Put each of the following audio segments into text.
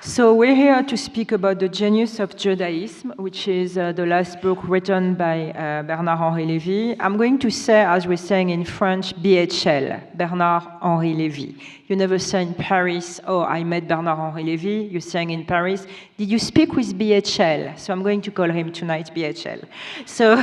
So we're here to speak about the Genius of Judaism, which is the last book written by Bernard-Henri Lévy. I'm going to say, as we're saying in French, BHL, Bernard-Henri Lévy. You never say in Paris, oh, I met Bernard-Henri Lévy. You're saying in Paris, did you speak with BHL? So I'm going to call him tonight BHL. So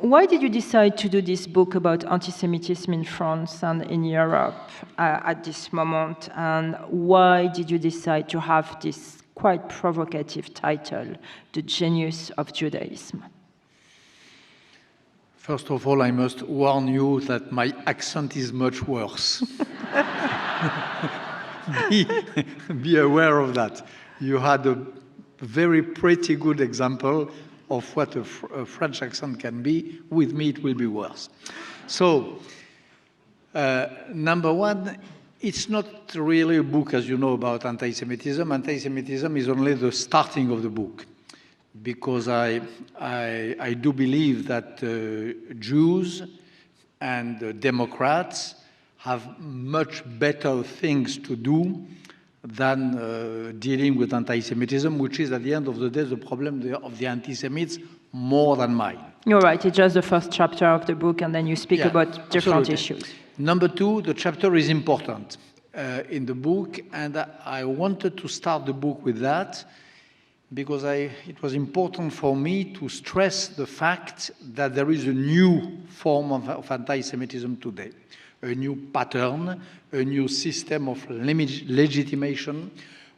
why did you decide to do this book about anti-Semitism in France and in Europe at this moment? And why did you decide to have this quite provocative title, The Genius of Judaism? First of all, I must warn you that my accent is much worse. Be aware of that. You had a very pretty good example of what a French accent can be. With me, it will be worse. So, number one, it's not really a book, as you know, about anti-Semitism. Anti-Semitism is only the starting of the book, because I do believe that Jews and Democrats have much better things to do than dealing with anti-Semitism, which is, at the end of the day, the problem of the anti-Semites more than mine. You're right, it's just the first chapter of the book, and then you speak about different issues. Number two, the chapter is important in the book, and I wanted to start the book with that, because it was important for me to stress the fact that there is a new form of anti-Semitism today. A new pattern, a new system of legitimation,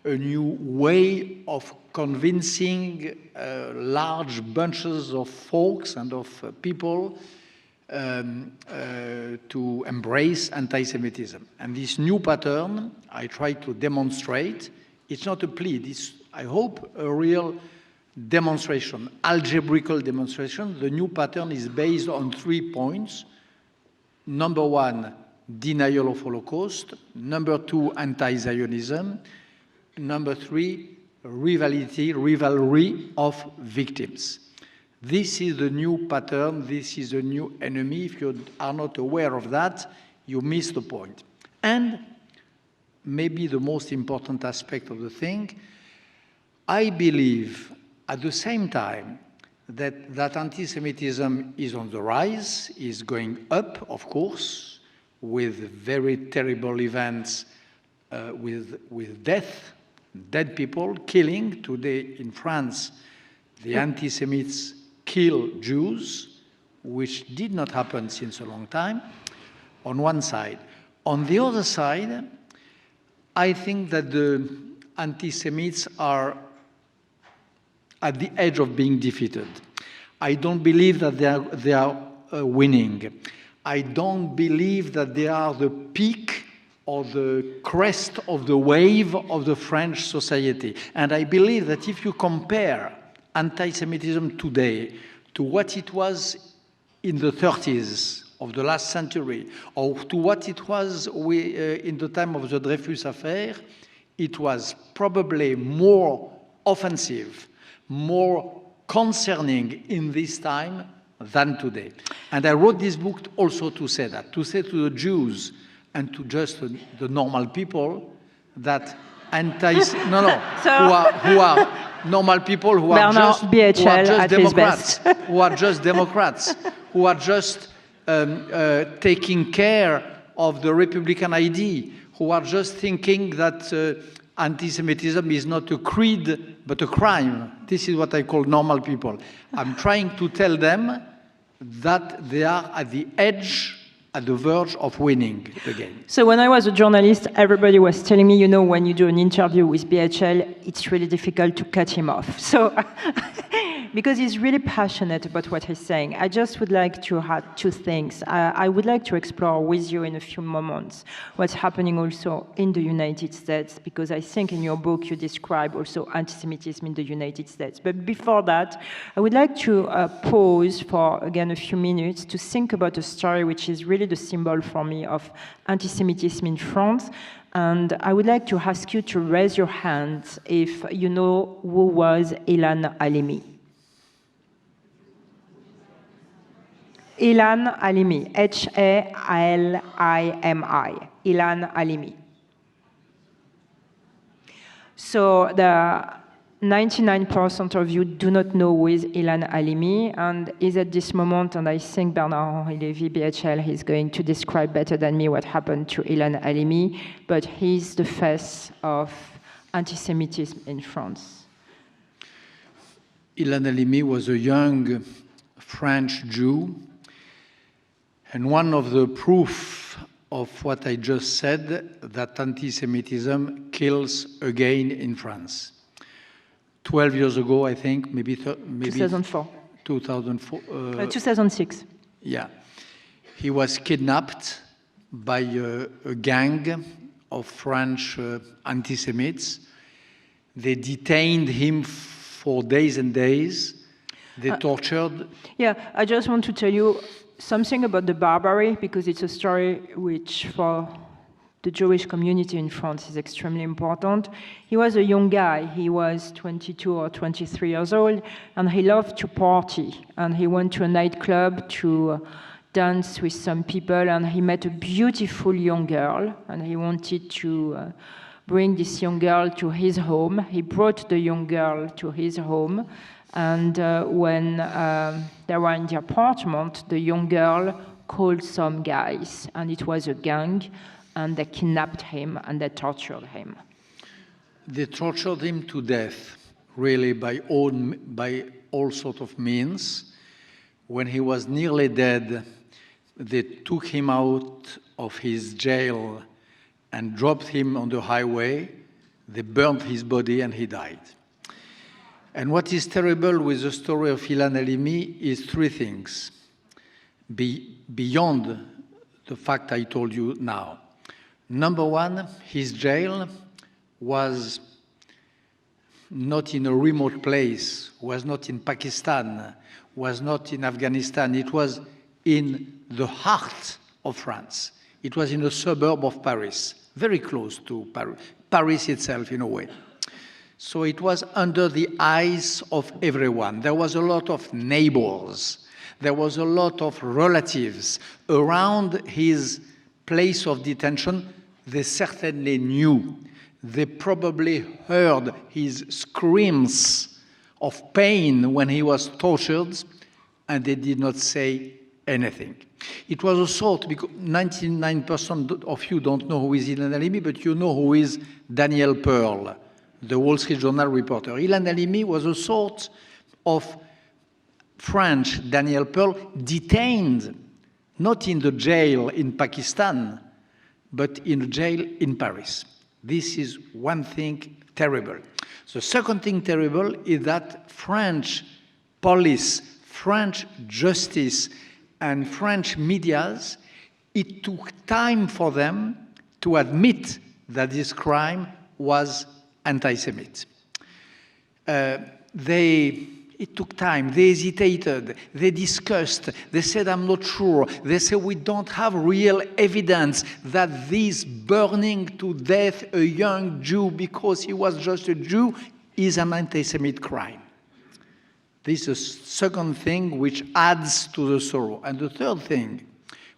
a new way of convincing large bunches of folks and of people to embrace anti-Semitism. And this new pattern, I try to demonstrate. It's not a plea, it's, I hope, a real demonstration, algebraical demonstration. The new pattern is based on 3 points. Number one, denial of Holocaust. Number two, anti-Zionism. Number three, rivalry of victims. This is the new pattern. This is a new enemy. If you are not aware of that, you miss the point. And maybe the most important aspect of the thing, I believe at the same time that anti-Semitism is on the rise, is going up, of course, with very terrible events, with death, dead people, killing. Today in France, the anti-Semites kill Jews, which did not happen since a long time, on one side. On the other side, I think that the anti-Semites are at the edge of being defeated. I don't believe that they are winning. I don't believe that they are the peak or the crest of the wave of the French society. And I believe that if you compare anti-Semitism today to what it was in the 30s of the last century, or to what it was in the time of the Dreyfus affair, it was probably more offensive, more concerning in this time than today. And I wrote this book also to say that, to say to the Jews and to just the normal people that who are normal people who are just Democrats, who are just Democrats, who are just taking care of the Republican idea, who are just thinking that anti-Semitism is not a creed, but a crime. This is what I call normal people. I'm trying to tell them that they are at the edge, at the verge of winning the game. So when I was a journalist, everybody was telling me, you know, when you do an interview with BHL, it's really difficult to cut him off. So, because he's really passionate about what he's saying. I just would like to add two things. I would like to explore with you in a few moments what's happening also in the United States, because I think in your book you describe also anti-Semitism in the United States. But before that, I would like to pause for, again, a few minutes to think about a story which is really the symbol for me of anti-Semitism in France. And I would like to ask you to raise your hands if you know who was Ilan Halimi. Ilan Halimi, H-A-L-I-M-I, Ilan Halimi. So the 99% of you do not know who is Ilan Halimi, and is at this moment, and I think Bernard-Henri Lévy, BHL, is going to describe better than me what happened to Ilan Halimi, but he's the face of anti-Semitism in France. Ilan Halimi was a young French Jew, and one of the proof of what I just said, that anti-Semitism kills again in France. 12 years ago, I think, maybe 2004. 2004. 2006. Yeah. He was kidnapped by a gang of French anti-Semites. They detained him for days and days. They tortured. Yeah, I just want to tell you something about the barbary, because it's a story which, for the Jewish community in France, is extremely important. He was a young guy. He was 22 or 23 years old, and he loved to party. And he went to a nightclub to dance with some people, and he met a beautiful young girl, and he wanted to bring this young girl to his home. He brought the young girl to his home, and when they were in the apartment, the young girl called some guys, and it was a gang, and they kidnapped him and they tortured him. They tortured him to death, really, by all sorts of means. When he was nearly dead, they took him out of his jail and dropped him on the highway. They burned his body and he died. And what is terrible with the story of Ilan Halimi is three things, beyond the fact I told you now. Number one, his jail was not in a remote place, was not in Pakistan, was not in Afghanistan. It was in the heart of France. It was in a suburb of Paris, very close to Paris itself in a way. So it was under the eyes of everyone. There was a lot of neighbors. There was a lot of relatives around his place of detention. They certainly knew. They probably heard his screams of pain when he was tortured, and they did not say anything. It was a sort, because 99% of you don't know who is Ilan Halimi, but you know who is Daniel Pearl, the Wall Street Journal reporter. Ilan Halimi was a sort of French Daniel Pearl, detained, not in the jail in Pakistan, but in a jail in Paris. This is one thing terrible. The second thing terrible is that French police, French justice, and French medias, it took time for them to admit that this crime was anti-Semite. It took time. They hesitated. They discussed. They said, I'm not sure. They said, we don't have real evidence that this burning to death a young Jew because he was just a Jew is an anti-Semite crime. This is the second thing which adds to the sorrow. And the third thing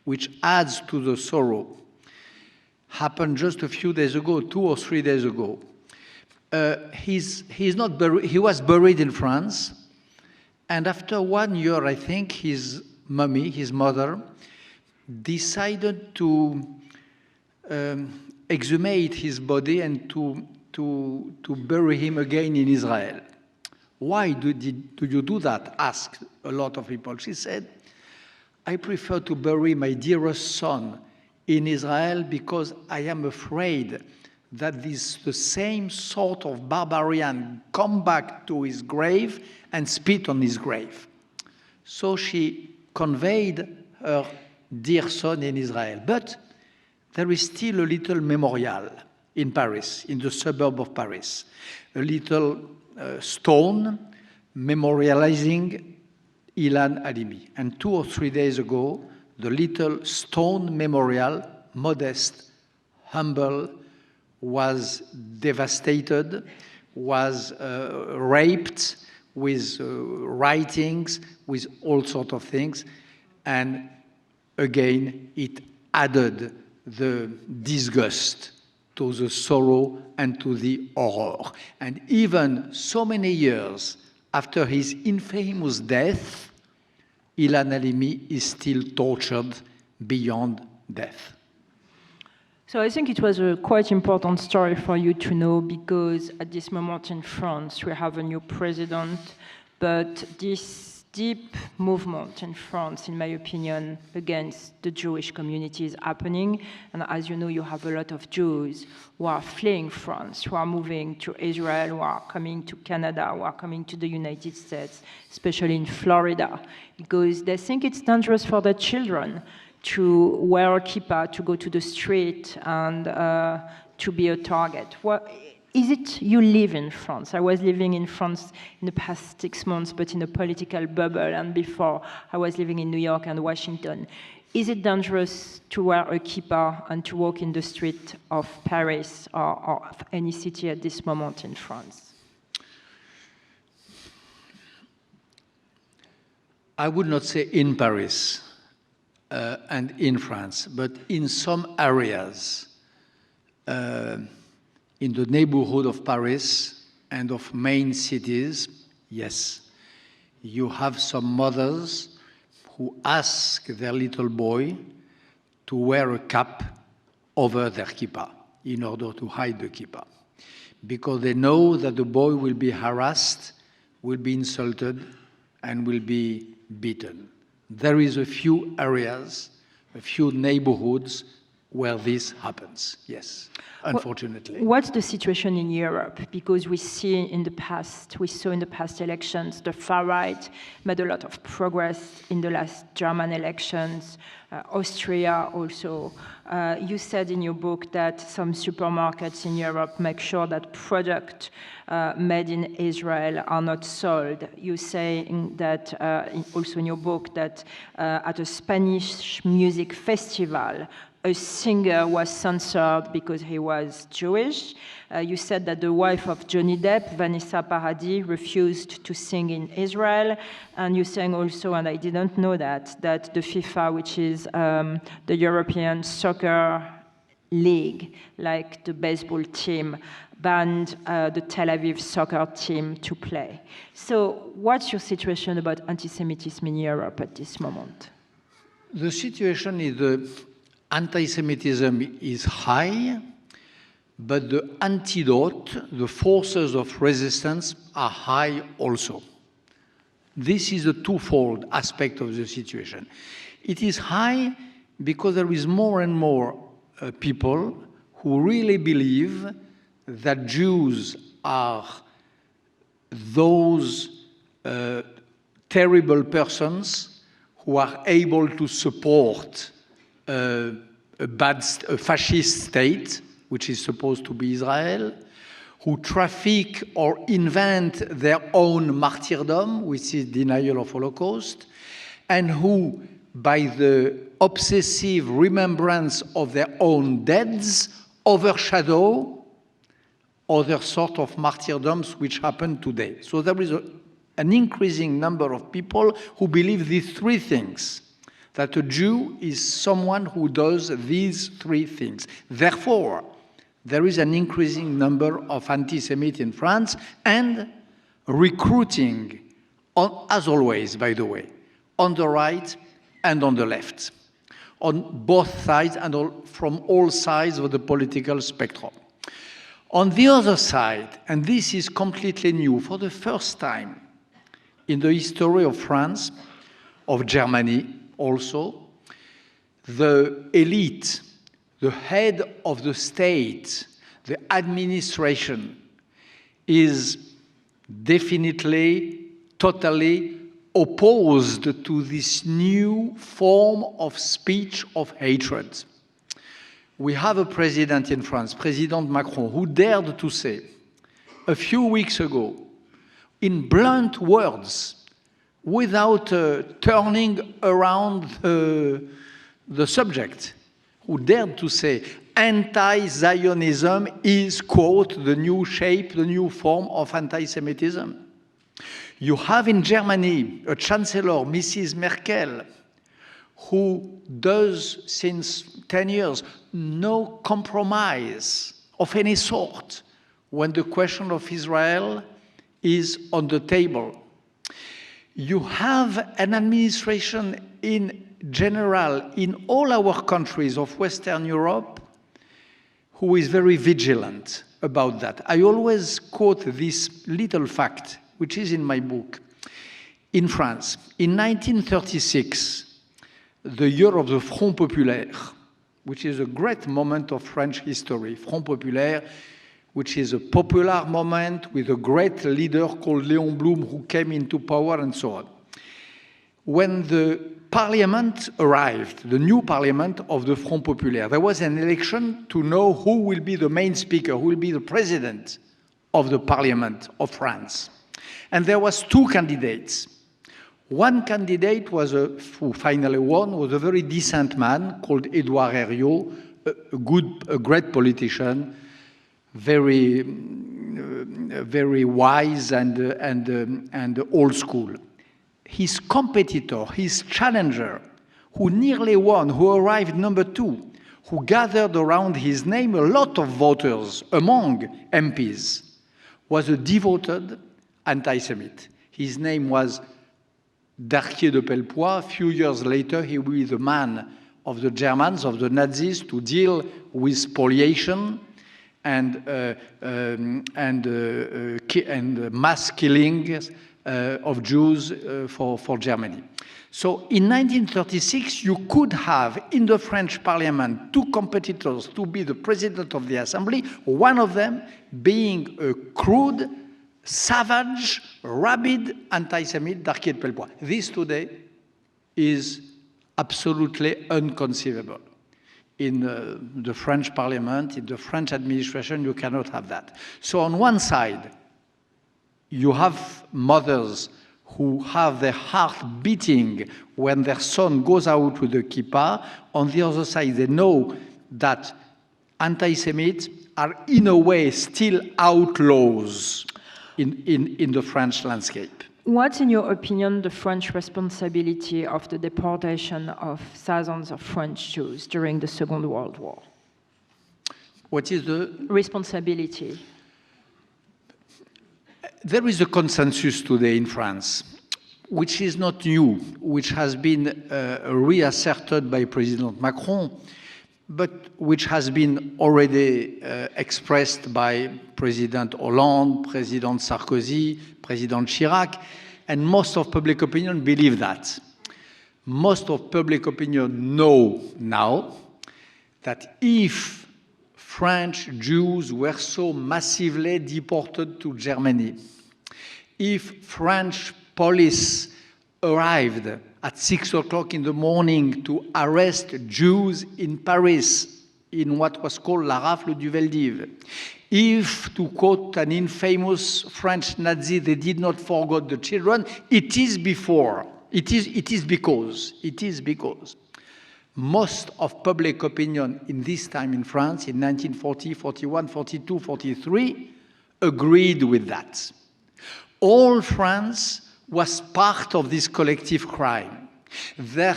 which adds to the sorrow happened just a few days ago, 2 or 3 days ago. He's not buried. He was buried in France. And after 1 year, I think, his mummy, his mother, decided to exhumate his body and to bury him again in Israel. Why do you do that? Asked a lot of people. She said, I prefer to bury my dearest son in Israel because I am afraid that the same sort of barbarian come back to his grave and spit on his grave. So she conveyed her dear son in Israel. But there is still a little memorial in Paris, in the suburb of Paris, a little stone memorializing Ilan Halimi. And 2 or 3 days ago, the little stone memorial, modest, humble, was devastated, was raped with writings, with all sorts of things. And again, it added the disgust to the sorrow and to the horror. And even so many years after his infamous death, Ilan Halimi is still tortured beyond death. So I think it was a quite important story for you to know, because at this moment in France, we have a new president, but this deep movement in France, in my opinion, against the Jewish community is happening. And as you know, you have a lot of Jews who are fleeing France, who are moving to Israel, who are coming to Canada, who are coming to the United States, especially in Florida, because they think it's dangerous for their children to wear a kippah, to go to the street, and to be a target. Is it you live in France? I was living in France in the past 6 months, but in a political bubble, and before I was living in New York and Washington. Is it dangerous to wear a kippah and to walk in the street of Paris or of any city at this moment in France? I would not say in Paris and in France, but in some areas in the neighborhood of Paris and of main cities, yes. You have some mothers who ask their little boy to wear a cap over their kippah in order to hide the kippah, because they know that the boy will be harassed, will be insulted, and will be beaten. There is a few areas, a few neighborhoods where this happens, yes, unfortunately. What's the situation in Europe? Because we saw in the past elections, the far right made a lot of progress in the last German elections, Austria also. You said in your book that some supermarkets in Europe make sure that products made in Israel are not sold. You say that also in your book that at a Spanish music festival, a singer was censored because he was Jewish. You said that the wife of Johnny Depp, Vanessa Paradis, refused to sing in Israel. And you're saying also, and I didn't know that the FIFA, which is the European Soccer League, like the baseball team, banned the Tel Aviv soccer team to play. So what's your situation about anti-Semitism in Europe at this moment? The situation is anti-Semitism is high, but the antidote, the forces of resistance, are high also. This is a twofold aspect of the situation. It is high because there is more and more people who really believe that Jews are those terrible persons who are able to support a fascist state, which is supposed to be Israel, who traffic or invent their own martyrdom, which is denial of Holocaust, and who, by the obsessive remembrance of their own deads, overshadow other sort of martyrdoms which happen today. So there is an increasing number of people who believe these three things, that a Jew is someone who does these three things. Therefore, there is an increasing number of anti-Semites in France, and recruiting, as always, by the way, on the right and on the left, on both sides and from all sides of the political spectrum. On the other side, and this is completely new, for the first time in the history of France, of Germany also, the elite, the head of the state, the administration, is definitely, totally opposed to this new form of speech of hatred. We have a president in France, President Macron, who dared to say a few weeks ago, in blunt words, without turning around the subject, who dared to say anti-Zionism is, quote, the new shape, the new form of anti-Semitism. You have in Germany a chancellor, Mrs. Merkel, who does, since 10 years, no compromise of any sort when the question of Israel is on the table. You have an administration in general in all our countries of Western Europe who is very vigilant about that. I always quote this little fact, which is in my book. In France, in 1936, the year of the Front Populaire, which is a great moment of French history, Front Populaire, which is a popular moment with a great leader called Léon Blum who came into power and so on. When the parliament arrived, the new parliament of the Front Populaire, there was an election to know who will be the main speaker, who will be the president of the parliament of France. And there was two candidates. One candidate who finally won was a very decent man called Édouard Herriot, a great politician, very wise and old school. His competitor, his challenger, who nearly won, who arrived number 2, who gathered around his name a lot of voters among MPs, was a devoted anti-Semite. His name was Darquier de Pellepoix. A few years later, he will be the man of the Germans, of the Nazis, to deal with spoliation and mass killings of Jews for Germany. So in 1936, you could have in the French parliament 2 competitors to be the president of the assembly, one of them being a crude, savage, rabid anti-Semite, Darquier de Pellepoix. This today is absolutely inconceivable. In the French parliament, in the French administration, you cannot have that. So on one side, you have mothers who have their heart beating when their son goes out with a kippah. On the other side, they know that anti-Semites are in a way still outlaws in the French landscape. What's, in your opinion, the French responsibility of the deportation of thousands of French Jews during the Second World War? What is the responsibility? There is a consensus today in France, which is not new, which has been reasserted by President Macron, but which has been already expressed by President Hollande, President Sarkozy, President Chirac, and most of public opinion believe that. Most of public opinion know now that if French Jews were so massively deported to Germany, if French police arrived at 6 o'clock in the morning to arrest Jews in Paris in what was called La Rafle du Veldiv, if, to quote an infamous French Nazi, they did not forget the children, it is because most of public opinion in this time in France, in 1940, 41, 42, 43, agreed with that. All France was part of this collective crime. There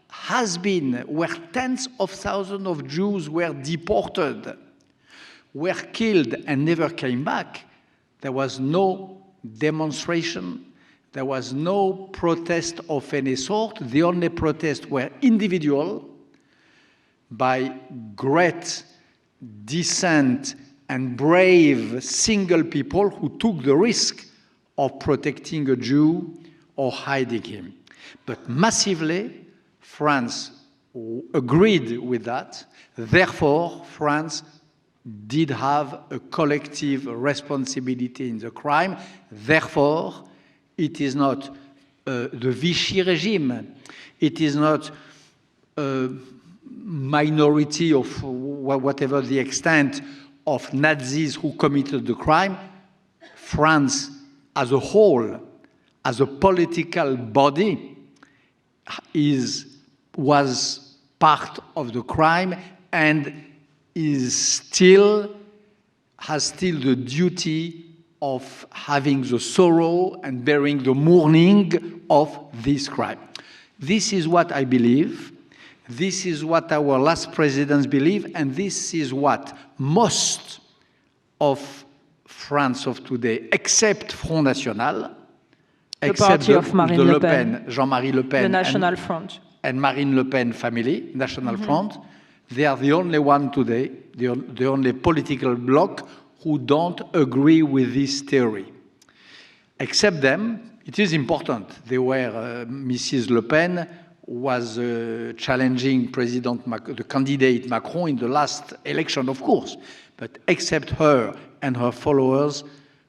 has been, where tens of thousands of Jews were deported, were killed and never came back. There was no demonstration. There was no protest of any sort. The only protests were individual by great, decent, and brave single people who took the risk of protecting a Jew or hiding him. But massively, France agreed with that. Therefore, France did have a collective responsibility in the crime. Therefore, it is not the Vichy regime. It is not a minority of whatever the extent of Nazis who committed the crime. France as a whole, as a political body, was part of the crime and has still the duty of having the sorrow and bearing the mourning of this crime. This is what I believe. This is what our last presidents believe, and this is what most of France of today, except Front National, The except party of Marine the Le Le Pen. Pen, Jean-Marie Le Pen, The National Front. and Marine Le Pen family, National Front, they are the only one today, the only political bloc who don't agree with this theory. Except them, it is important. They were, Mrs. Le Pen was challenging the candidate Macron in the last election, of course. But except her and her followers,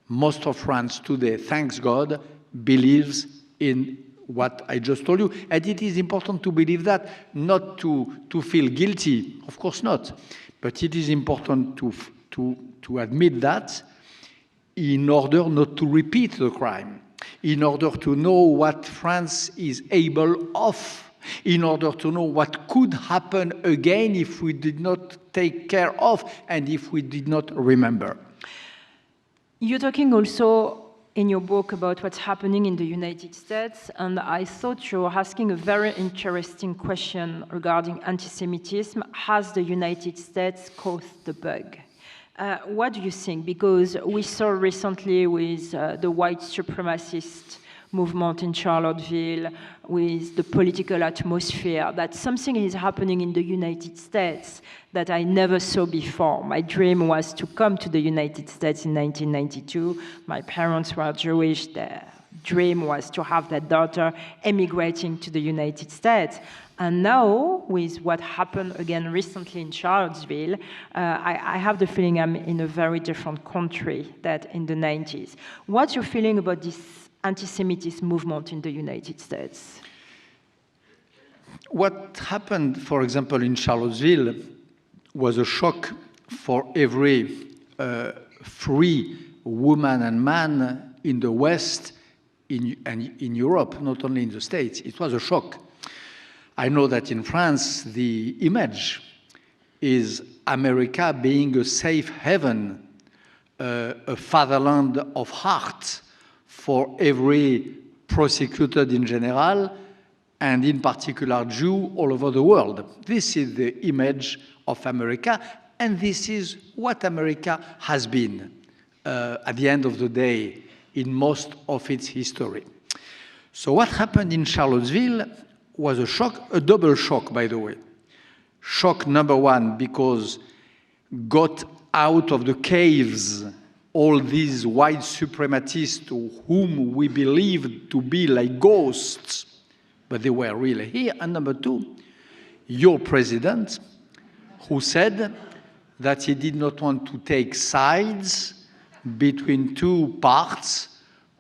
most of France today, thanks God, believes in what I just told you. And it is important to believe that, not to feel guilty, of course not. But it is important to admit that in order not to repeat the crime, in order to know what France is able of, in order to know what could happen again if we did not take care of and if we did not remember. You're talking also in your book about what's happening in the United States, and I thought you were asking a very interesting question regarding anti-Semitism. Has the United States caused the bug? What do you think? Because we saw recently with the white supremacist movement in Charlottesville, with the political atmosphere, that something is happening in the United States that I never saw before. My dream was to come to the United States in 1992. My parents were Jewish. Their dream was to have their daughter emigrating to the United States. And now, with what happened again recently in Charlottesville, I have the feeling I'm in a very different country than in the 90s. What's your feeling about this anti-Semitism movement in the United States? What happened, for example, in Charlottesville was a shock for every free woman and man in the West and in Europe, not only in the States. It was a shock. I know that in France, the image is America being a safe haven, a fatherland of heart for every prosecuted in general, and in particular Jew all over the world. This is the image of America, and this is what America has been at the end of the day in most of its history. So what happened in Charlottesville was a shock, a double shock, by the way. Shock number one, because got out of the caves all these white supremacists whom we believed to be like ghosts, but they were really here. And number two, your president, who said that he did not want to take sides between two parts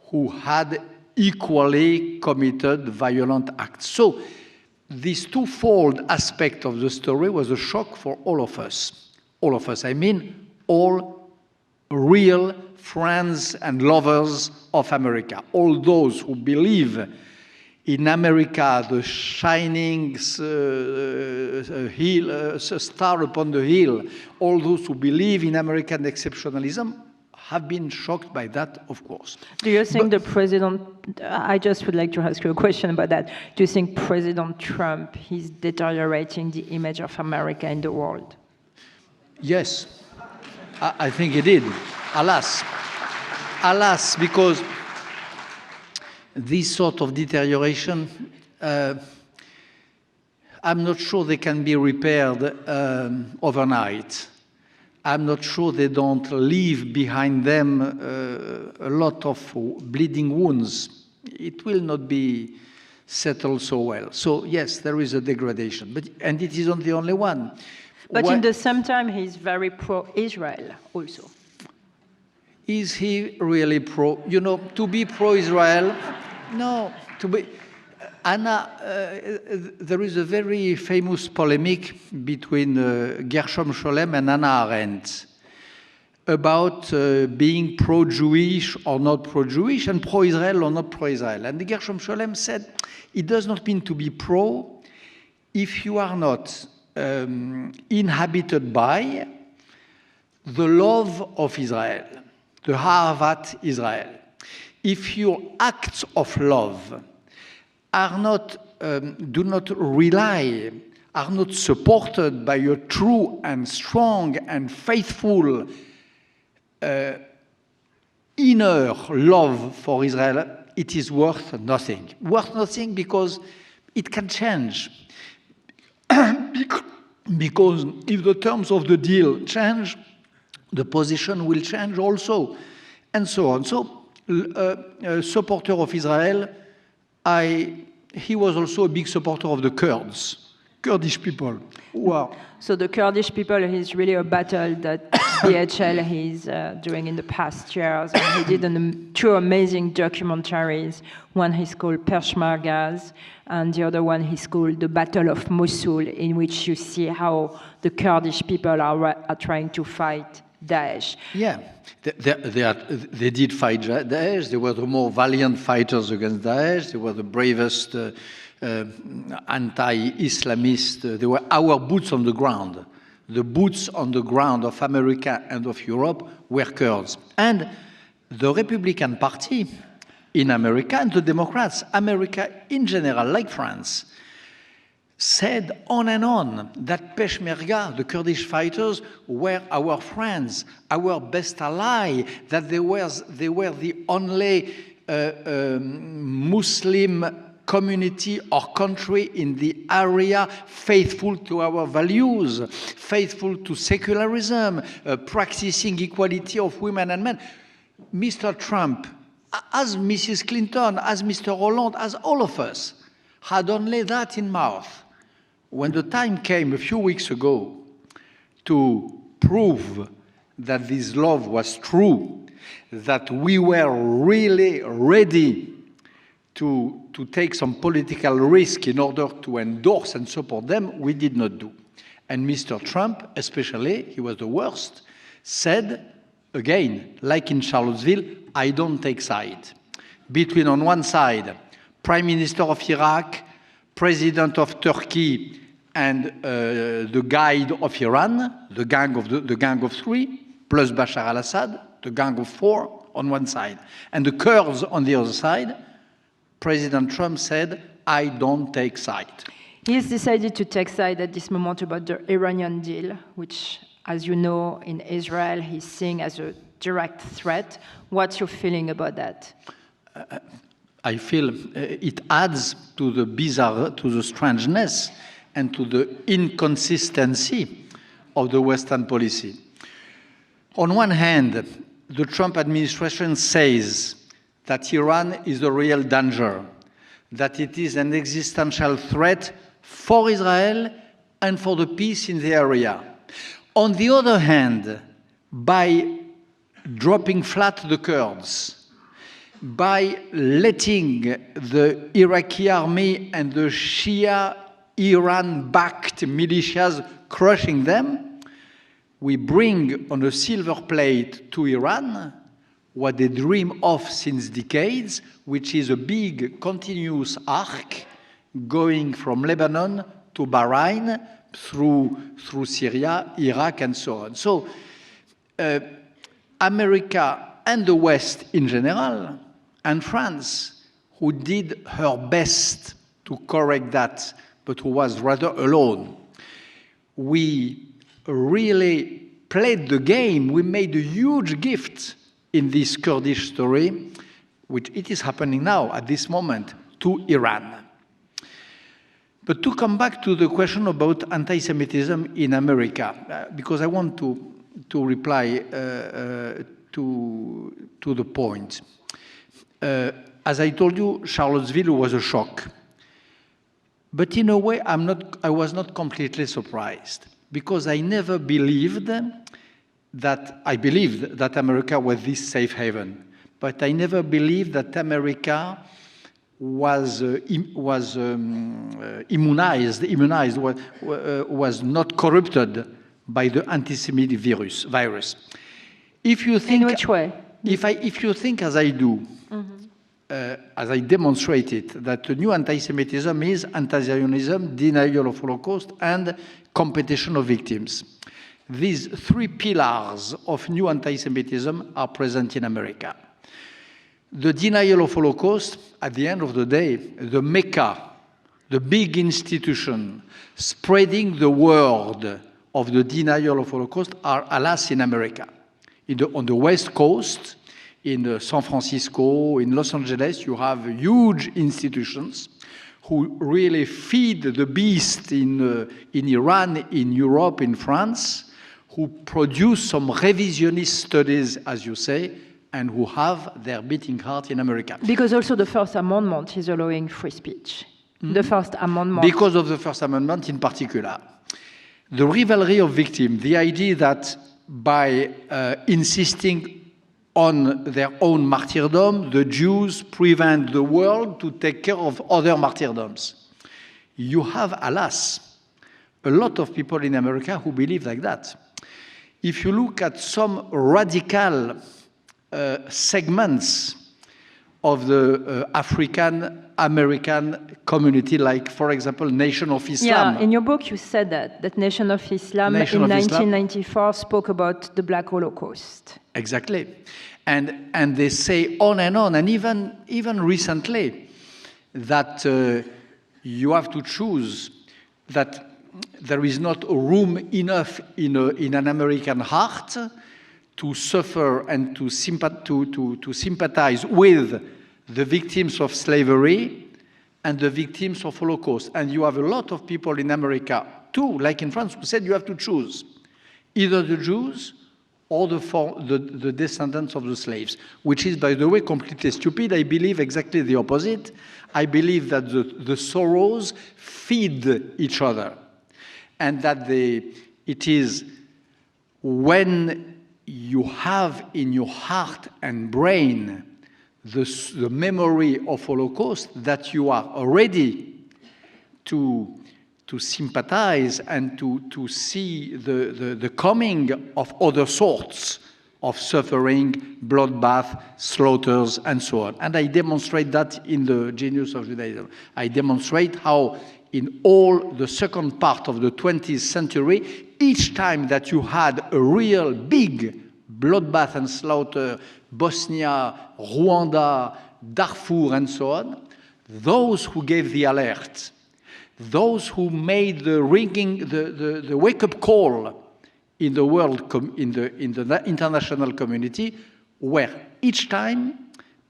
who had equally committed violent acts. So this twofold aspect of the story was a shock for all of us. All of us, I mean all real friends and lovers of America. All those who believe in America, the shining star upon the hill, all those who believe in American exceptionalism have been shocked by that, of course. Do you think the president, I just would like to ask you a question about that. Do you think President Trump is deteriorating the image of America in the world? Yes, I think he did. Alas. Alas, because this sort of deterioration, I'm not sure they can be repaired overnight. I'm not sure they don't leave behind them a lot of bleeding wounds. It will not be settled so well. So yes, there is a degradation, and it isn't the only one. But in the same time, he's very pro-Israel also. Is he really pro? You know, to be pro-Israel, no. To be, Anna, there is a very famous polemic between Gershom Scholem and Hannah Arendt about being pro-Jewish or not pro-Jewish and pro-Israel or not pro-Israel. And Gershom Scholem said, it does not mean to be pro if you are not inhabited by the love of Israel, the Ahavat Israel. If your acts of love are not, do not rely, are not supported by a true and strong and faithful inner love for Israel, it is worth nothing. Worth nothing because it can change. Because if the terms of the deal change, the position will change also, and so on. So, a supporter of Israel, he was also a big supporter of the Kurdish people. Wow. So the Kurdish people is really a battle that BHL is doing in the past years. And he did two amazing documentaries. One is called Peshmergas, and the other one is called The Battle of Mosul, in which you see how the Kurdish people are trying to fight Daesh. Yeah, they did fight Daesh. They were the more valiant fighters against Daesh. They were the bravest anti-Islamist. They were our boots on the ground. The boots on the ground of America and of Europe were Kurds. And the Republican Party in America and the Democrats, America in general, like France, said on and on that Peshmerga, the Kurdish fighters, were our friends, our best ally, that they were the only Muslim community or country in the area faithful to our values, faithful to secularism, practicing equality of women and men. Mr. Trump, as Mrs. Clinton, as Mr. Hollande, as all of us, had only that in mouth. When the time came a few weeks ago to prove that this love was true, that we were really ready to take some political risk in order to endorse and support them, we did not do. And Mr. Trump, especially, he was the worst, said, again, like in Charlottesville, I don't take side. Between, on one side, Prime Minister of Iraq, President of Turkey, and the guide of Iran, the gang of three, plus Bashar al-Assad, the gang of four on one side, and the Kurds on the other side, President Trump said, I don't take side. He has decided to take side at this moment about the Iranian deal, which, as you know, in Israel, he's seeing as a direct threat. What's your feeling about that? I feel it adds to the bizarre, to the strangeness, and to the inconsistency of the Western policy. On one hand, the Trump administration says that Iran is a real danger, that it is an existential threat for Israel and for the peace in the area. On the other hand, by dropping flat the Kurds, by letting the Iraqi army and the Shia Iran-backed militias crushing them, we bring on a silver plate to Iran what they dream of since decades, which is a big continuous arc going from Lebanon to Bahrain through Syria, Iraq, and so on. So America and the West in general, and France, who did her best to correct that, but who was rather alone, we really played the game. We made a huge gift in this Kurdish story, which it is happening now at this moment, to Iran. But to come back to the question about anti-Semitism in America, because I want to reply to the point. As I told you, Charlottesville was a shock. But in a way, I was not completely surprised, because I never believed I believed that America was this safe haven, but I never believed that America was immunized, was not corrupted by the anti-Semitic virus. If you think, in which way? If you think as I do, as I demonstrated, that the new anti-Semitism is anti-Zionism, denial of Holocaust, and competition of victims. These three pillars of new anti-Semitism are present in America. The denial of Holocaust, at the end of the day, the Mecca, the big institution spreading the word of the denial of Holocaust are, alas, in America. On the West Coast, in San Francisco, in Los Angeles, you have huge institutions who really feed the beast in Iran, in Europe, in France, who produce some revisionist studies, as you say, and who have their beating heart in America. Because also the First Amendment is allowing free speech. The First Amendment. Because of the First Amendment in particular. The rivalry of victims, the idea that by insisting on their own martyrdom, the Jews prevent the world to take care of other martyrdoms. You have, alas, a lot of people in America who believe like that. If you look at some radical segments of the African-American community, like, for example, Nation of Islam. Yeah, in your book you said that Nation of Islam in 1994 spoke about the Black Holocaust. Exactly. And they say on, and even recently, that you have to choose, that there is not room enough in an American heart to suffer and to sympathize with the victims of slavery and the victims of Holocaust. And you have a lot of people in America, too, like in France, who said you have to choose either the Jews or the descendants of the slaves, which is, by the way, completely stupid. I believe exactly the opposite. I believe that the sorrows feed each other, and that it is when you have in your heart and brain the memory of Holocaust that you are ready to sympathize and to see the coming of other sorts of suffering, bloodbath, slaughters, and so on. And I demonstrate that in the Genius of Judaism. I demonstrate how in all the second part of the 20th century, each time that you had a real big bloodbath and slaughter, Bosnia, Rwanda, Darfur, and so on, those who gave the alert, those who made the ringing, the wake-up call in the world, in the international community, were each time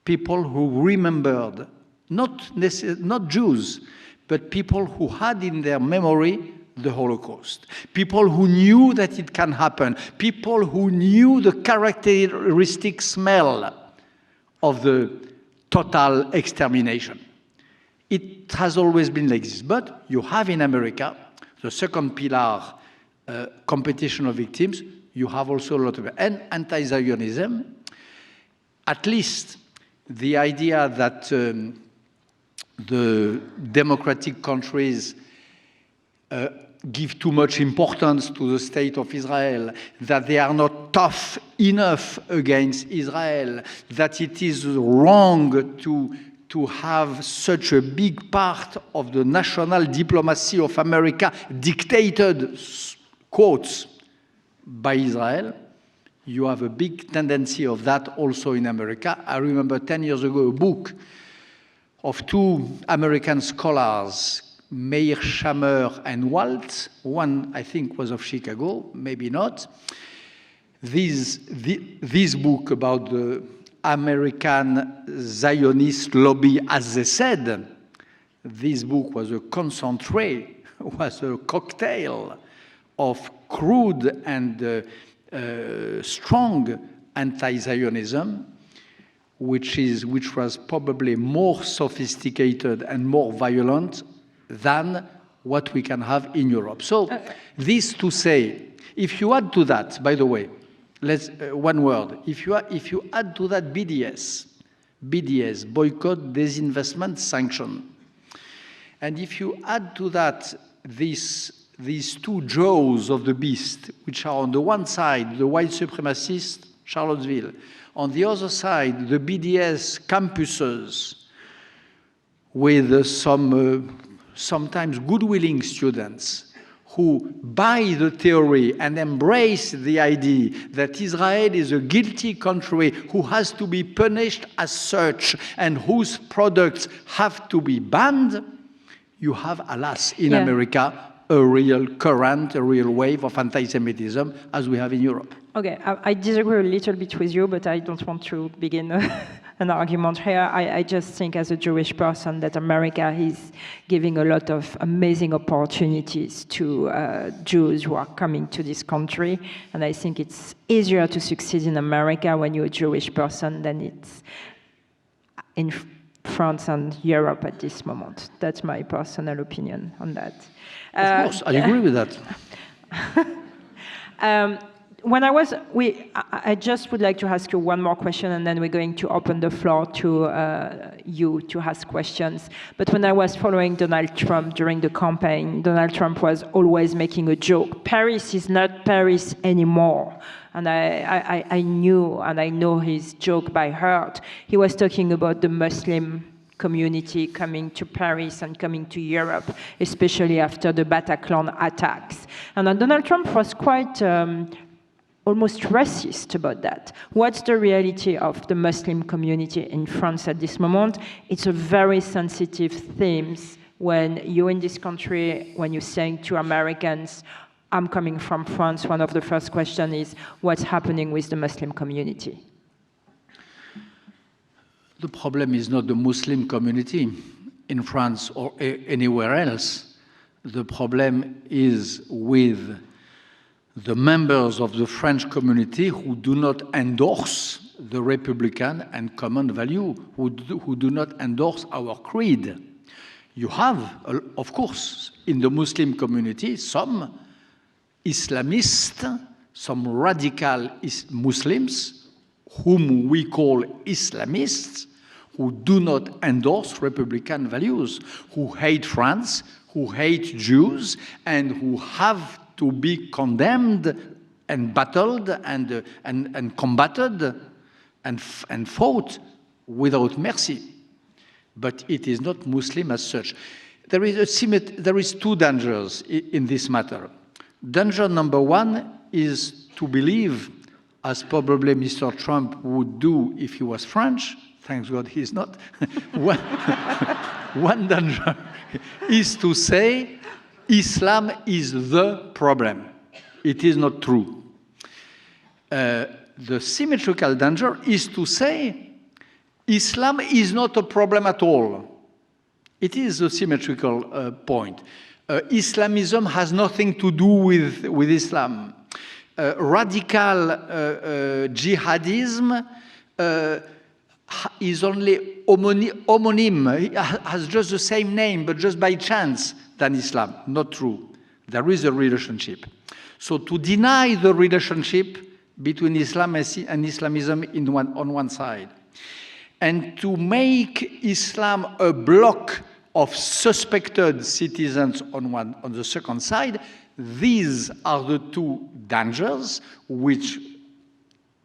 people who remembered, not Jews, but people who had in their memory the Holocaust. People who knew that it can happen. People who knew the characteristic smell of the total extermination. It has always been like this. But you have in America, the second pillar, competition of victims, you have also a lot of it. And anti-Zionism, at least the idea that the democratic countries give too much importance to the state of Israel, that they are not tough enough against Israel, that it is wrong to have such a big part of the national diplomacy of America dictated, quotes, by Israel. You have a big tendency of that also in America. I remember 10 years ago a book of two American scholars, Meir Shamer and Waltz. One, I think, was of Chicago, maybe not. This book about the American Zionist lobby, as they said, this book was a concentrate, was a cocktail of crude and strong anti-Zionism, which was probably more sophisticated and more violent than what we can have in Europe. So this to say, if you add to that, by the way, one word, if you add to that BDS, boycott, disinvestment, sanction, and if you add to that these two jaws of the beast, which are on the one side the white supremacist Charlottesville, on the other side the BDS campuses with some sometimes good-willing students who buy the theory and embrace the idea that Israel is a guilty country who has to be punished as such and whose products have to be banned, you have, alas, in America, a real current, a real wave of anti-Semitism as we have in Europe. Okay, I disagree a little bit with you, but I don't want to begin an argument here. I just think as a Jewish person that America is giving a lot of amazing opportunities to Jews who are coming to this country. And I think it's easier to succeed in America when you're a Jewish person than it's in France and Europe at this moment. That's my personal opinion on that. Of course, I agree with that. I just would like to ask you one more question, and then we're going to open the floor to you to ask questions. But when I was following Donald Trump during the campaign, Donald Trump was always making a joke. Paris is not Paris anymore. And I knew, and I know his joke by heart. He was talking about the Muslim community coming to Paris and coming to Europe, especially after the Bataclan attacks. And Donald Trump was quite almost racist about that. What's the reality of the Muslim community in France at this moment? It's a very sensitive theme when you're in this country, when you're saying to Americans, I'm coming from France, one of the first questions is, what's happening with the Muslim community? The problem is not the Muslim community in France or anywhere else. The problem is with the members of the French community who do not endorse the Republican and common value, who do not endorse our creed. You have, of course, in the Muslim community, some Islamists, some radical Muslims, whom we call Islamists, who do not endorse Republican values, who hate France, who hate Jews, and who have to be condemned and battled and combated and fought without mercy. But it is not Muslim as such. There is two dangers in this matter. Danger number one is to believe, as probably Mr. Trump would do if he was French. Thank God he's not. One danger is to say Islam is the problem. It is not true. The symmetrical danger is to say Islam is not a problem at all. It is a symmetrical point. Islamism has nothing to do with Islam. Radical jihadism is only homonym, has just the same name, but just by chance than Islam. Not true. There is a relationship. So to deny the relationship between Islam and Islamism on one side, and to make Islam a block of suspected citizens on the second side, these are the two dangers which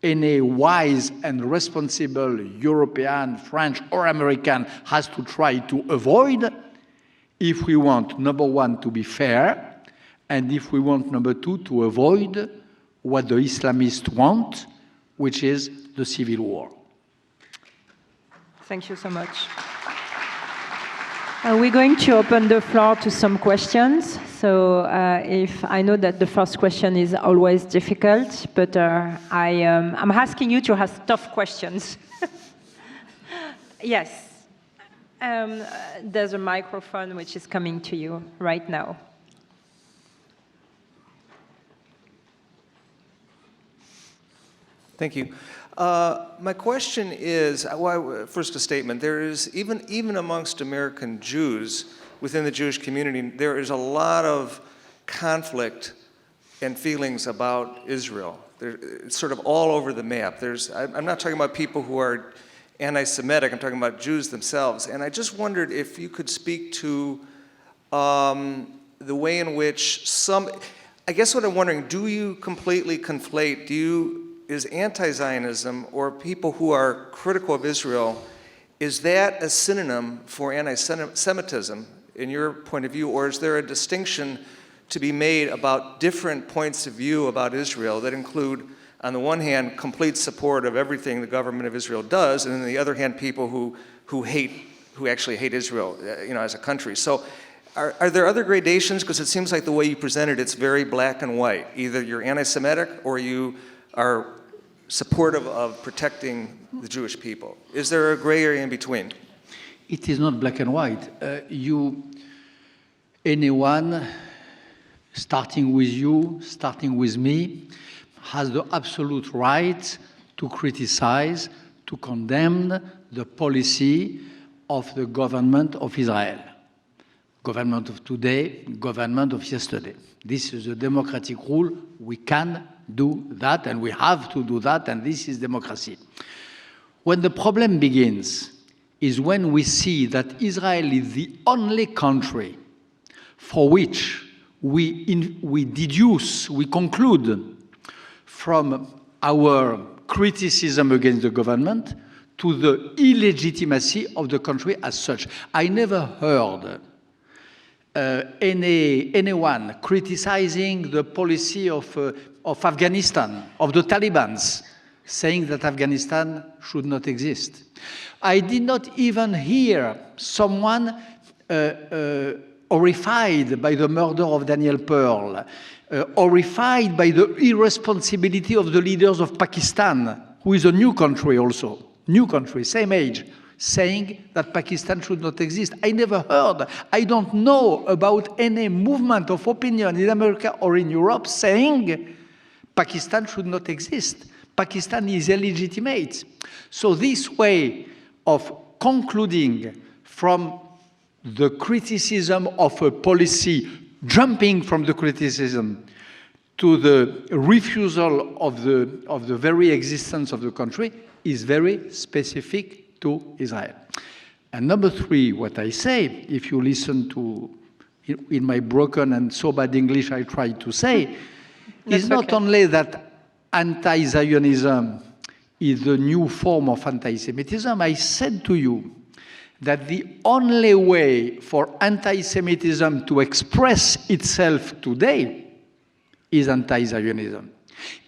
any wise and responsible European, French, or American has to try to avoid if we want, number one, to be fair, and if we want, number two, to avoid what the Islamists want, which is the civil war. Thank you so much. We're going to open the floor to some questions. So if I know that the first question is always difficult, but I'm asking you to ask tough questions. Yes. There's a microphone which is coming to you right now. Thank you. My question is, well, first a statement. There is, even amongst American Jews, within the Jewish community, there is a lot of conflict and feelings about Israel. It's sort of all over the map. I'm not talking about people who are anti-Semitic, I'm talking about Jews themselves. And I just wondered if you could speak to the way in which I guess what I'm wondering, do you completely conflate, is anti-Zionism, or people who are critical of Israel, is that a synonym for anti-Semitism in your point of view, or is there a distinction to be made about different points of view about Israel that include, on the one hand, complete support of everything the government of Israel does, and on the other hand, people who actually hate Israel, as a country? So are there other gradations? Because it seems like the way you presented it's very black and white. Either you're anti-Semitic or you are supportive of protecting the Jewish people? Is there a gray area in between? It is not black and white. Anyone, starting with you, starting with me, has the absolute right to criticize, to condemn the policy of the government of Israel. Government of today, government of yesterday. This is a democratic rule. We can do that, and we have to do that, and this is democracy. When the problem begins is when we see that Israel is the only country for which we deduce, we conclude from our criticism against the government to the illegitimacy of the country as such. I never heard anyone criticizing the policy of Afghanistan, of the Taliban, saying that Afghanistan should not exist. I did not even hear someone horrified by the murder of Daniel Pearl, horrified by the irresponsibility of the leaders of Pakistan, who is a new country also, new country, same age, saying that Pakistan should not exist. I never heard, I don't know about any movement of opinion in America or in Europe saying Pakistan should not exist. Pakistan is illegitimate. So this way of concluding from the criticism of a policy, jumping from the criticism to the refusal of the very existence of the country is very specific to Israel. And number three, what I say, if you listen to, in my broken and so bad English I try to say, is not only that anti-Zionism is the new form of anti-Semitism. I said to you that the only way for anti-Semitism to express itself today is anti-Zionism.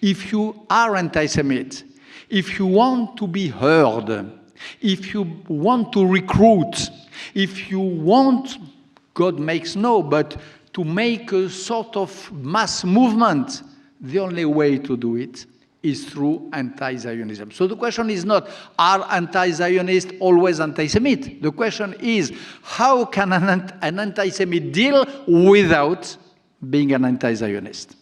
If you are anti-Semite, if you want to be heard, if you want to recruit, if you want, God makes no, but to make a sort of mass movement, the only way to do it is through anti-Zionism. So the question is not, are anti-Zionists always anti-Semite? The question is, how can an anti-Semite deal without being an anti-Zionist?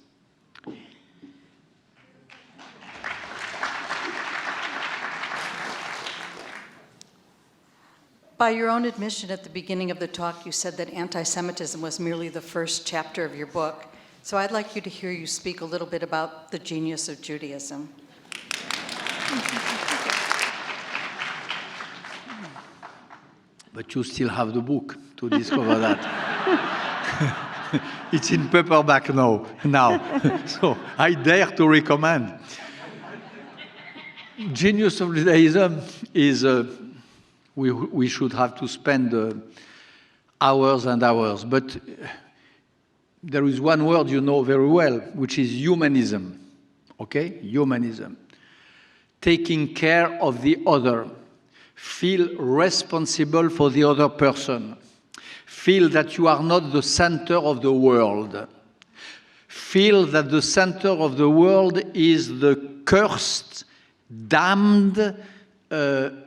By your own admission at the beginning of the talk, you said that anti-Semitism was merely the first chapter of your book. So I'd like you to hear you speak a little bit about the genius of Judaism. But you still have the book to discover that. It's in paperback now. So I dare to recommend. Genius of Judaism is, we should have to spend hours and hours. But there is one word you know very well, which is humanism. Okay? Humanism. Taking care of the other. Feel responsible for the other person. Feel that you are not the center of the world. Feel that the center of the world is the cursed, damned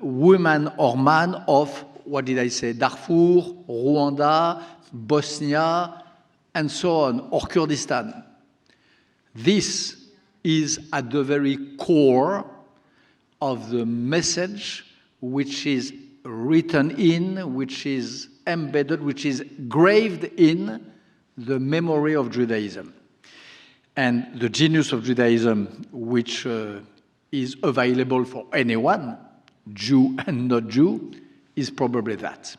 woman or man of, what did I say, Darfur, Rwanda, Bosnia, and so on, or Kurdistan. This is at the very core of the message which is written in, which is embedded, which is graved in the memory of Judaism. And the genius of Judaism, which is available for anyone, Jew and not Jew, is probably that.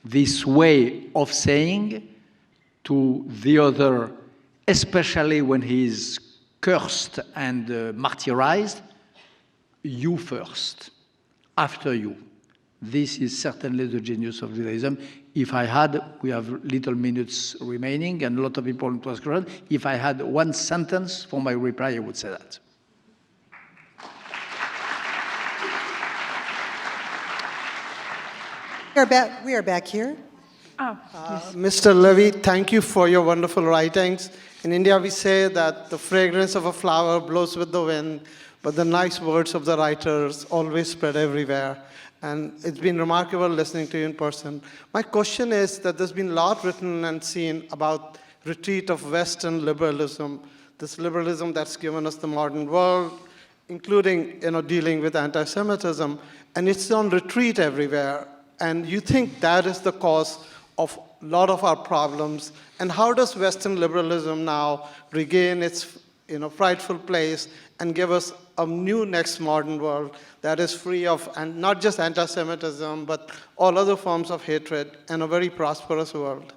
This way of saying to the other, especially when he is cursed and martyrized, you first, after you. This is certainly the genius of Judaism. If I had, we have little minutes remaining and a lot of people to ask questions. If I had one sentence for my reply, I would say that. We are back here. Mr. Lévy, thank you for your wonderful writings. In India, we say that the fragrance of a flower blows with the wind, but the nice words of the writers always spread everywhere. And it's been remarkable listening to you in person. My question is that there's been a lot written and seen about retreat of Western liberalism, this liberalism that's given us the modern world, including dealing with anti-Semitism, and it's on retreat everywhere. And you think that is the cause of a lot of our problems. And how does Western liberalism now regain its frightful place and give us a new next modern world that is free of, and not just anti-Semitism, but all other forms of hatred, and a very prosperous world?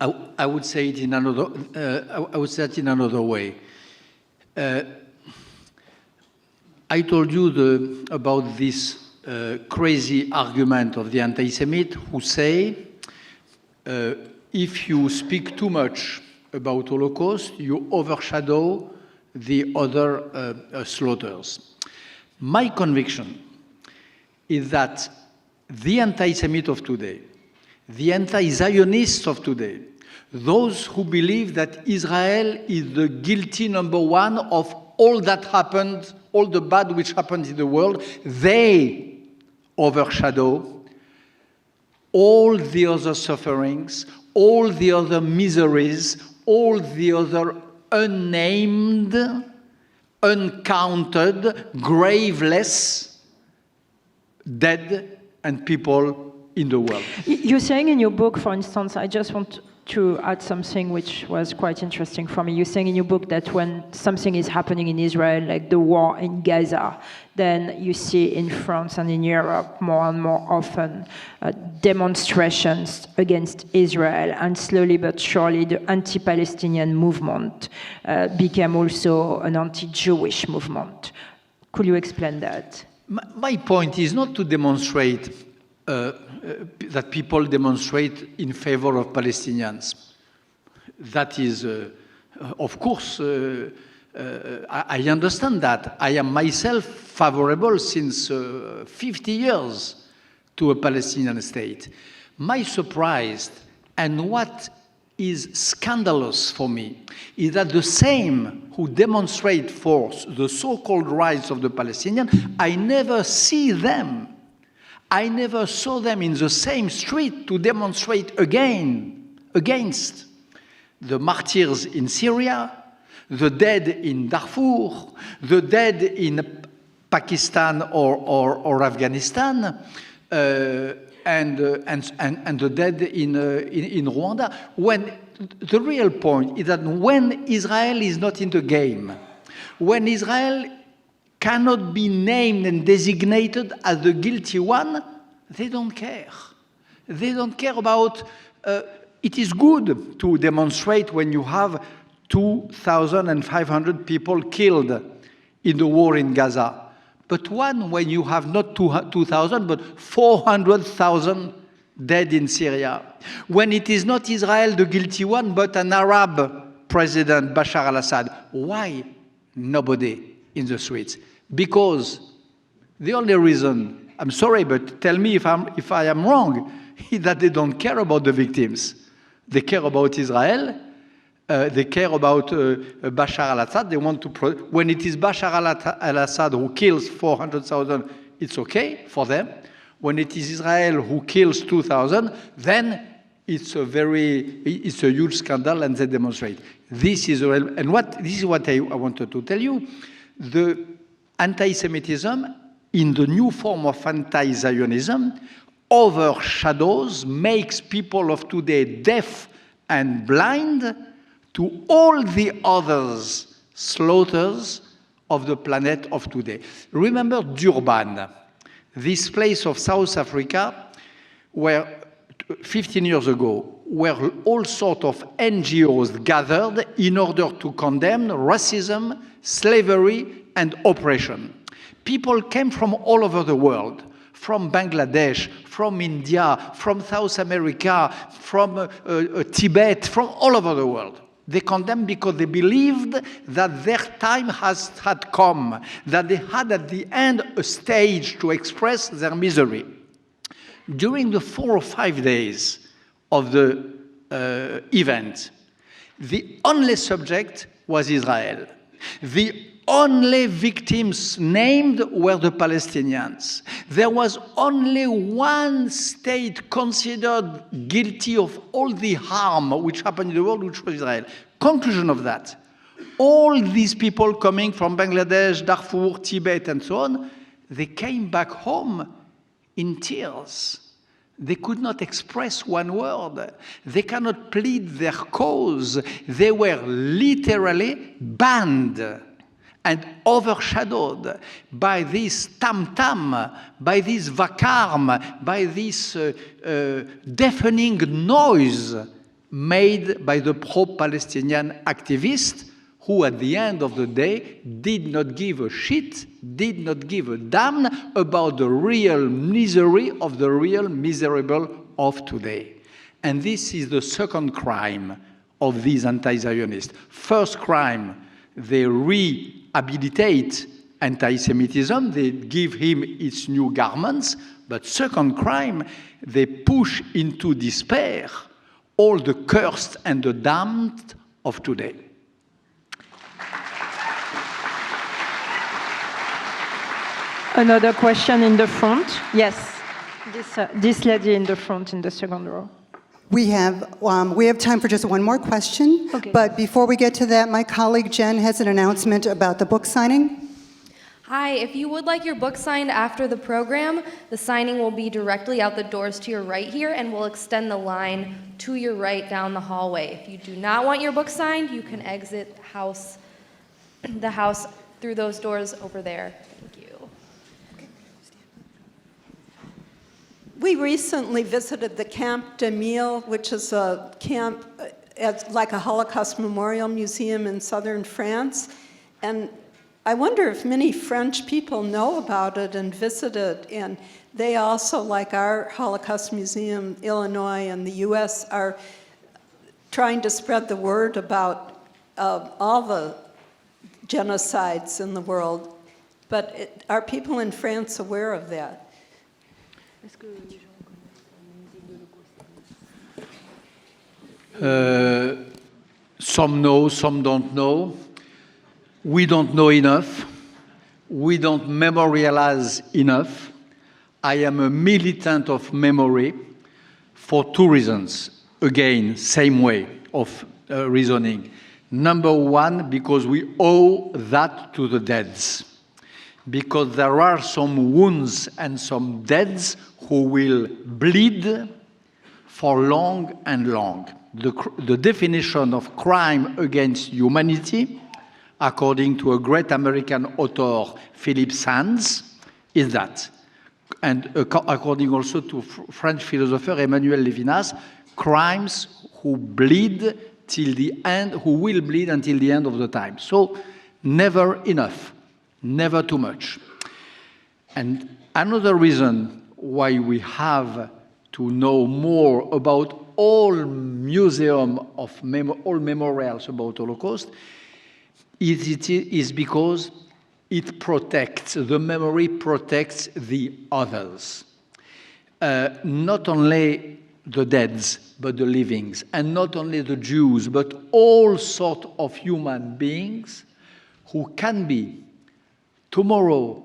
I would say it in another. I would say it in another way. I told you about this crazy argument of the anti-Semite who say, if you speak too much about Holocaust, you overshadow the other slaughters. My conviction is that the anti-Semite of today, the anti-Zionists of today, those who believe that Israel is the guilty number one of all that happened, all the bad which happened in the world, they overshadow all the other sufferings, all the other miseries, all the other unnamed, uncounted, graveless dead and people in the world. You're saying in your book, for instance, I just want to add something which was quite interesting for me. You're saying in your book that when something is happening in Israel, like the war in Gaza, then you see in France and in Europe more and more often demonstrations against Israel, and slowly but surely the anti-Palestinian movement became also an anti-Jewish movement. Could you explain that? My point is not to demonstrate that people demonstrate in favor of Palestinians. That is, of course, I understand that. I am myself favorable since 50 years to a Palestinian state. My surprise, and what is scandalous for me, is that the same who demonstrate for the so-called rights of the Palestinians, I never see them. I never saw them in the same street to demonstrate again against the martyrs in Syria, the dead in Darfur, the dead in Pakistan or Afghanistan, and the dead in Rwanda. When the real point is that when Israel is not in the game, when Israel cannot be named and designated as the guilty one, they don't care. They don't care about... it is good to demonstrate when you have 2,500 people killed in the war in Gaza. But when you have not 2,000, but 400,000 dead in Syria. When it is not Israel the guilty one, but an Arab president, Bashar al-Assad. Why nobody in the streets? Because the only reason, I'm sorry, but tell me if I am wrong, is that they don't care about the victims. They care about Israel. They care about Bashar al-Assad. They want to... when it is Bashar al-Assad who kills 400,000, it's okay for them. When it is Israel who kills 2,000, then it's a huge scandal, and they demonstrate. This is what I wanted to tell you. The anti-Semitism, in the new form of anti-Zionism, overshadows, makes people of today deaf and blind to all the others slaughters of the planet of today. Remember Durban, this place of South Africa where 15 years ago, where all sorts of NGOs gathered in order to condemn racism, slavery, and oppression. People came from all over the world, from Bangladesh, from India, from South America, from Tibet, from all over the world. They condemned because they believed that their time had come, that they had at the end a stage to express their misery. During the 4 or 5 days of the event, the only subject was Israel. The only victims named were the Palestinians. There was only one state considered guilty of all the harm which happened in the world, which was Israel. Conclusion of that, all these people coming from Bangladesh, Darfur, Tibet, and so on, they came back home in tears. They could not express one word. They cannot plead their cause. They were literally banned and overshadowed by this tam-tam, by this vacarme, by this deafening noise made by the pro-Palestinian activists who at the end of the day did not give a shit, did not give a damn about the real misery of the real miserable of today. And this is the second crime of these anti-Zionists. First crime, they rehabilitate anti-Semitism, they give him its new garments, but second crime, they push into despair all the cursed and the damned of today. Another question in the front. Yes, this lady in the front in the second row. We have time for just one more question. Okay. But before we get to that, my colleague Jen has an announcement about the book signing. Hi, if you would like your book signed after the program, the signing will be directly out the doors to your right here, and we'll extend the line to your right down the hallway. If you do not want your book signed, you can exit the house through those doors over there. Thank you. We recently visited the Camp de Mille, which is a camp, like a Holocaust memorial museum in southern France. And I wonder if many French people know about it and visit it. And they also, like our Holocaust Museum, Illinois and the US, are trying to spread the word about all the genocides in the world. But are people in France aware of that? Some know, some don't know. We don't know enough. We don't memorialize enough. I am a militant of memory for 2 reasons. Again, same way of reasoning. Number one, because we owe that to the deads. Because there are some wounds and some deads who will bleed for long and long. The definition of crime against humanity, according to a great American author, Philip Sands, is that. And according also to French philosopher Emmanuel Lévy, crimes who bleed till the end, who will bleed until the end of the time. So never enough. Never too much. And another reason why we have to know more about all museums of all memorials about Holocaust is because it protects, the memory protects the others. Not only the deads, but the livings, and not only the Jews, but all sorts of human beings who can be tomorrow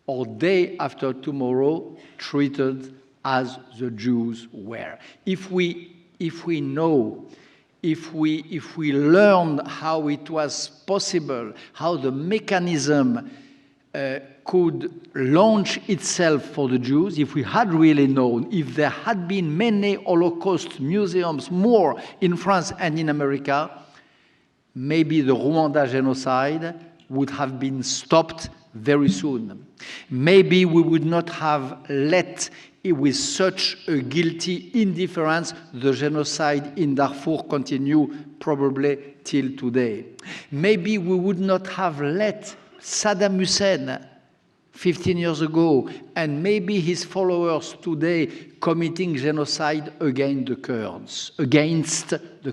or day after tomorrow treated as the Jews were. If we know, if we learn how it was possible, how the mechanism could launch itself for the Jews, if we had really known, if there had been many Holocaust museums, more in France and in America, maybe the Rwanda genocide would have been stopped very soon. Maybe we would not have let, with such a guilty indifference, the genocide in Darfur continue probably till today. Maybe we would not have let Saddam Hussein 15 years ago, and maybe his followers today committing genocide against the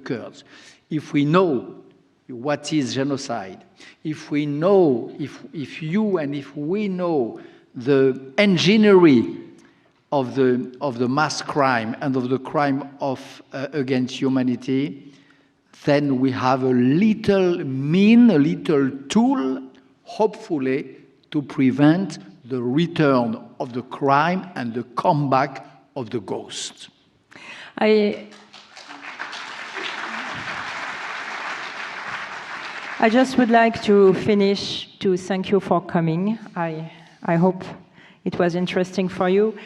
Kurds. if we know what is genocide, if we know, if you and if we know the engineering of the mass crime and of the crime against humanity, then we have a little tool, hopefully, to prevent the return of the crime and the comeback of the ghost. I just would like to finish to thank you for coming. I hope it was interesting for you.